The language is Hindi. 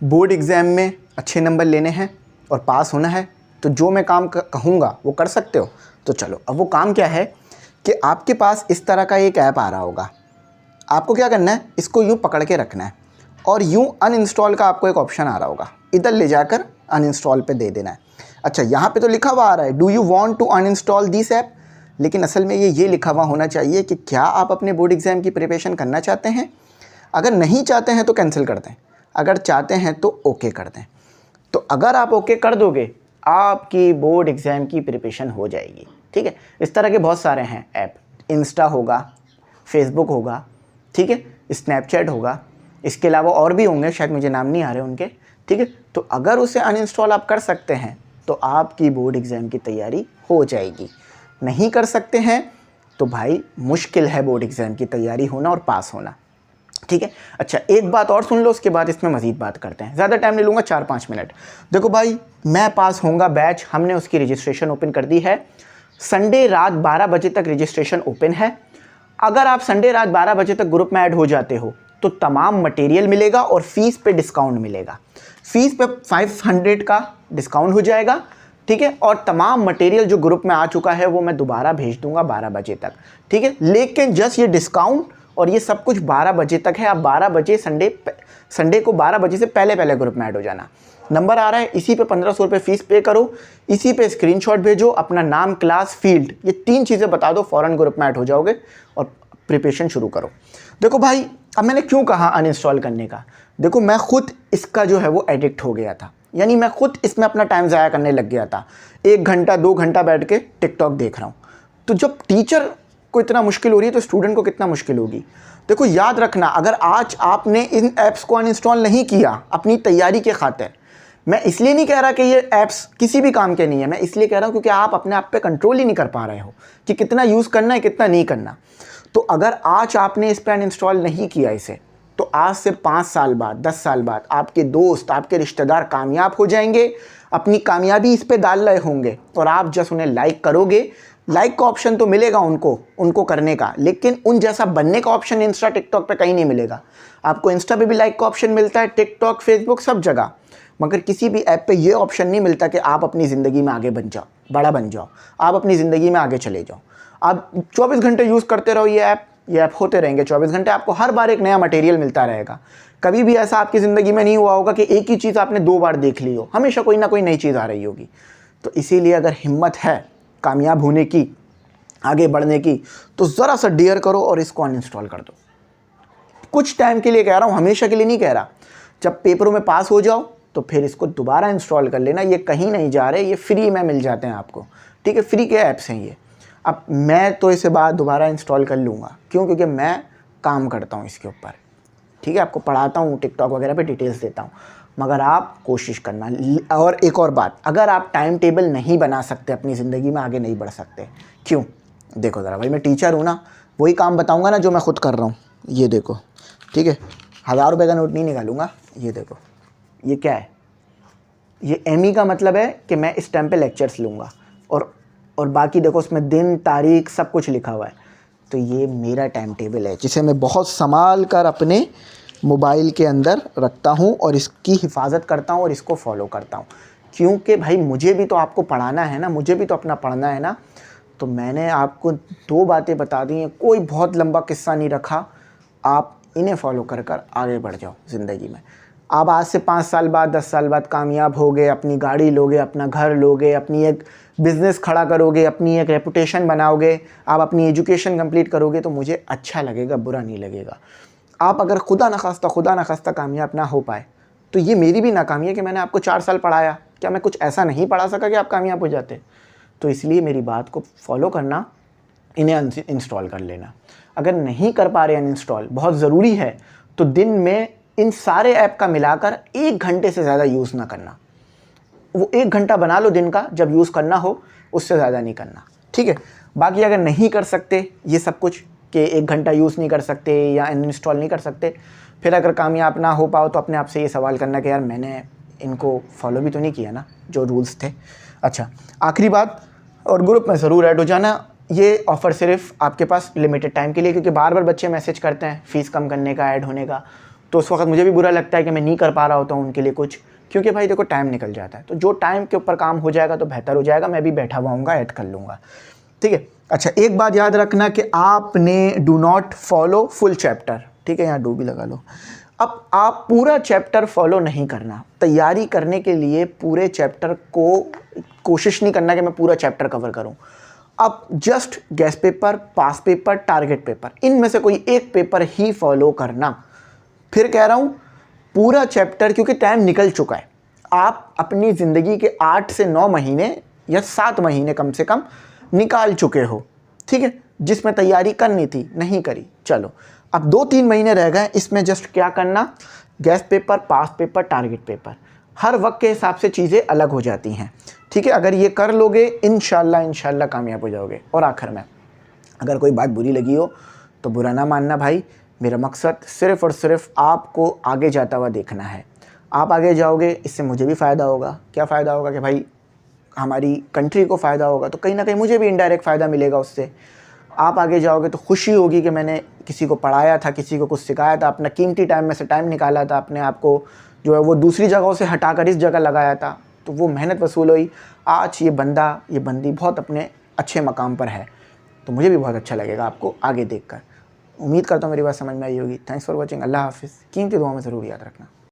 बोर्ड एग्ज़ाम में अच्छे नंबर लेने हैं और पास होना है तो जो मैं काम कहूँगा वो कर सकते हो। तो चलो, अब वो काम क्या है कि आपके पास इस तरह का एक ऐप आ रहा होगा। आपको क्या करना है, इसको यूँ पकड़ के रखना है और यूँ अनइंस्टॉल का आपको एक ऑप्शन आ रहा होगा, इधर ले जाकर अनइंस्टॉल पे दे देना है। अच्छा, यहाँ पे तो लिखा हुआ आ रहा है do you want to uninstall this app, लेकिन असल में ये लिखा हुआ होना चाहिए कि क्या आप अपने बोर्ड एग्ज़ाम की प्रिपरेशन करना चाहते हैं। अगर नहीं चाहते हैं तो कैंसिल कर दें, अगर चाहते हैं तो ओके कर दें। तो अगर आप ओके कर दोगे, आपकी बोर्ड एग्ज़ाम की प्रिपरेशन हो जाएगी। ठीक है, इस तरह के बहुत सारे हैं ऐप, इंस्टा होगा, फेसबुक होगा, ठीक है, स्नैपचैट होगा, इसके अलावा और भी होंगे, शायद मुझे नाम नहीं आ रहे उनके। ठीक है, तो अगर उसे अनइंस्टॉल आप कर सकते हैं तो आपकी बोर्ड एग्ज़ाम की तैयारी हो जाएगी। नहीं कर सकते हैं तो भाई मुश्किल है बोर्ड एग्ज़ाम की तैयारी होना और पास होना। ठीक है, अच्छा एक बात और सुन लो, उसके बाद इसमें मज़ीद बात करते हैं। ज़्यादा टाइम नहीं लूँगा, 4-5 मिनट। देखो भाई, मैं पास होऊंगा बैच, हमने उसकी रजिस्ट्रेशन ओपन कर दी है। संडे रात 12 बजे तक रजिस्ट्रेशन ओपन है। अगर आप संडे रात 12 बजे तक ग्रुप में ऐड हो जाते हो तो तमाम मटेरियल मिलेगा और फीस पे डिस्काउंट मिलेगा। फीस पे 500 का डिस्काउंट हो जाएगा। ठीक है, और तमाम मटेरियल जो ग्रुप में आ चुका है वो मैं दोबारा भेज दूंगा 12 बजे तक। ठीक है, लेकिन जस्ट ये डिस्काउंट और ये सब कुछ 12 बजे तक है। आप 12 बजे संडे को 12 बजे से पहले ग्रुप में ऐड हो जाना। नंबर आ रहा है, इसी पे 1500 रुपये फ़ीस पे करो, इसी पे स्क्रीनशॉट भेजो, अपना नाम, क्लास, फील्ड, ये 3 चीज़ें बता दो, फ़ौरन ग्रुप में ऐड हो जाओगे और प्रिपरेशन शुरू करो। देखो भाई, अब मैंने क्यों कहा अनइंस्टॉल करने का, देखो मैं खुद इसका जो है वो एडिक्ट हो गया था, यानी मैं खुद इसमें अपना टाइम ज़ाया करने लग गया था। 1 घंटा 2 घंटा बैठ के टिकटॉक देख रहा हूँ। तो जब टीचर को इतना मुश्किल हो रही है तो स्टूडेंट को कितना मुश्किल होगी। देखो याद रखना, अगर आज आपने इन ऐप्स को अनइंस्टॉल नहीं किया अपनी तैयारी के खातिर, मैं इसलिए नहीं कह रहा कि ये ऐप्स किसी भी काम के नहीं है, मैं इसलिए कह रहा हूँ क्योंकि आप अपने आप पे कंट्रोल ही नहीं कर पा रहे हो कि कितना यूज़ करना है कितना नहीं करना। तो अगर आज आपने इस पर अनइंस्टॉल नहीं किया इसे, तो आज से 5 साल बाद, 10 साल बाद आपके दोस्त, आपके रिश्तेदार कामयाब हो जाएंगे, अपनी कामयाबी इस पर डाल रहे होंगे और आप जस्ट उन्हें लाइक करोगे। लाइक का ऑप्शन तो मिलेगा उनको करने का, लेकिन उन जैसा बनने का ऑप्शन इंस्टा टिकटॉक पे कहीं नहीं मिलेगा। आपको इंस्टा पे भी लाइक का ऑप्शन मिलता है, टिकटॉक, फेसबुक, सब जगह, मगर किसी भी ऐप पे ये ऑप्शन नहीं मिलता कि आप अपनी ज़िंदगी में आगे बन जाओ, बड़ा बन जाओ, आप अपनी ज़िंदगी में आगे चले जाओ। आप 24 घंटे यूज़ करते रहो ये ऐप होते रहेंगे 24 घंटे, आपको हर बार एक नया मटेरियल मिलता रहेगा। कभी भी ऐसा आपकी ज़िंदगी में नहीं हुआ होगा कि एक ही चीज़ आपने 2 बार देख ली हो, हमेशा कोई ना कोई नई चीज़ आ रही होगी। तो इसीलिए अगर हिम्मत है कामयाब होने की, आगे बढ़ने की, तो ज़रा सा डेयर करो और इसको अनइंस्टॉल कर दो। कुछ टाइम के लिए कह रहा हूँ, हमेशा के लिए नहीं कह रहा। जब पेपरों में पास हो जाओ तो फिर इसको दोबारा इंस्टॉल कर लेना, ये कहीं नहीं जा रहे, ये फ्री में मिल जाते हैं आपको। ठीक है, फ्री के ऐप्स हैं ये। अब मैं तो इसे बाद दोबारा इंस्टॉल कर लूँगा, क्यों, क्योंकि मैं काम करता हूँ इसके ऊपर। ठीक है, आपको पढ़ाता हूँ, टिकटॉक वगैरह पे डिटेल्स देता हूँ, मगर आप कोशिश करना। और एक और बात, अगर आप टाइम टेबल नहीं बना सकते, अपनी ज़िंदगी में आगे नहीं बढ़ सकते, क्यों, देखो ज़रा भाई, मैं टीचर हूँ ना, वही काम बताऊँगा ना जो मैं खुद कर रहा हूँ। ये देखो, ठीक है, 1000 रुपये का नोट नहीं निकालूंगा। ये देखो, ये क्या है, ये एमई का मतलब है कि मैं इस टाइम पे लेक्चर्स लूँगा, और बाकी देखो उसमें दिन, तारीख, सब कुछ लिखा हुआ है। तो ये मेरा टाइम टेबल है जिसे मैं बहुत संभाल कर अपने मोबाइल के अंदर रखता हूँ और इसकी हिफाजत करता हूँ और इसको फॉलो करता हूँ, क्योंकि भाई मुझे भी तो आपको पढ़ाना है ना, मुझे भी तो अपना पढ़ना है ना। तो मैंने आपको 2 बातें बता दी हैं, कोई बहुत लंबा किस्सा नहीं रखा, आप इन्हें फॉलो कर कर आगे बढ़ जाओ ज़िंदगी में। आप आज से 5 साल बाद, 10 साल बाद कामयाब होगे, अपनी गाड़ी लोगे, अपना घर लोगे, अपनी एक बिज़नेस खड़ा करोगे, अपनी एक रेपुटेशन बनाओगे, आप अपनी एजुकेशन कंप्लीट करोगे, तो मुझे अच्छा लगेगा, बुरा नहीं लगेगा। आप अगर खुदा न खास्ता कामयाब ना हो पाए, तो ये मेरी भी नाकामी है कि मैंने आपको 4 साल पढ़ाया, क्या मैं कुछ ऐसा नहीं पढ़ा सका कि आप कामयाब हो जाते। तो इसलिए मेरी बात को फॉलो करना, इन्हें इंस्टॉल कर लेना। अगर नहीं कर पा रहे अनइंस्टॉल, बहुत ज़रूरी है, तो दिन में इन सारे ऐप का मिलाकर 1 घंटे से ज़्यादा यूज़ ना करना। वो 1 घंटा बना लो दिन का, जब यूज़ करना हो, उससे ज़्यादा नहीं करना। ठीक है, बाकी अगर नहीं कर सकते ये सब कुछ, कि 1 घंटा यूज़ नहीं कर सकते या अनइंस्टॉल नहीं कर सकते, फिर अगर कामयाब ना हो पाओ तो अपने आप से ये सवाल करना कि यार मैंने इनको फॉलो भी तो नहीं किया ना, जो रूल्स थे। अच्छा, आखिरी बात, और ग्रुप में ज़रूर ऐड हो जाना। ये ऑफ़र सिर्फ आपके पास लिमिटेड टाइम के लिए, क्योंकि बार बार बच्चे मैसेज करते हैं फ़ीस कम करने का, ऐड होने का। तो उस वक्त मुझे भी बुरा लगता है कि मैं नहीं कर पा रहा होता हूँ उनके लिए कुछ, क्योंकि भाई देखो टाइम निकल जाता है। तो जो टाइम के ऊपर काम हो जाएगा तो बेहतर हो जाएगा, मैं भी बैठा हुआ हूँगा, ऐड कर लूँगा, ठीक है। अच्छा, एक बात याद रखना कि आपने do not follow full chapter, ठीक है, यहाँ डू भी लगा लो। अब आप पूरा चैप्टर फॉलो नहीं करना, तैयारी करने के लिए पूरे चैप्टर को कोशिश नहीं करना कि मैं पूरा चैप्टर कवर करूं। अब जस्ट गैस पेपर, पास पेपर, टारगेट पेपर, इनमें से कोई एक पेपर ही फॉलो करना। फिर कह रहा हूं पूरा चैप्टर, क्योंकि टाइम निकल चुका है। आप अपनी ज़िंदगी के 8 से 9 महीने या 7 महीने कम से कम निकाल चुके हो, ठीक है, जिसमें तैयारी करनी थी नहीं करी। चलो अब 2-3 महीने रह गए, इसमें जस्ट क्या करना, गैस पेपर, पास पेपर, टारगेट पेपर, हर वक्त के हिसाब से चीज़ें अलग हो जाती हैं, ठीक है। अगर ये कर लोगे इंशाल्लाह कामयाब हो जाओगे। और आखिर में अगर कोई बात बुरी लगी हो तो बुरा ना मानना भाई, मेरा मकसद सिर्फ़ और सिर्फ आपको आगे जाता हुआ देखना है। आप आगे जाओगे, इससे मुझे भी फ़ायदा होगा। क्या फ़ायदा होगा कि भाई हमारी कंट्री को फ़ायदा होगा, तो कहीं ना कहीं मुझे भी इनडायरेक्ट फ़ायदा मिलेगा उससे। आप आगे जाओगे तो खुशी होगी कि मैंने किसी को पढ़ाया था, किसी को कुछ सिखाया था, अपना कीमती टाइम में से टाइम निकाला था, अपने आप को जो है वो दूसरी जगहों से हटाकर इस जगह लगाया था, तो वो मेहनत वसूल हुई। आज ये बंदा, ये बंदी बहुत अपने अच्छे मकाम पर है, तो मुझे भी बहुत अच्छा लगेगा आपको आगे देखकर। उम्मीद करता हूँ मेरी बात समझ में आई होगी। Thanks for watching. अल्लाह हाफिज़। कीमती दुआ में ज़रूर याद रखना।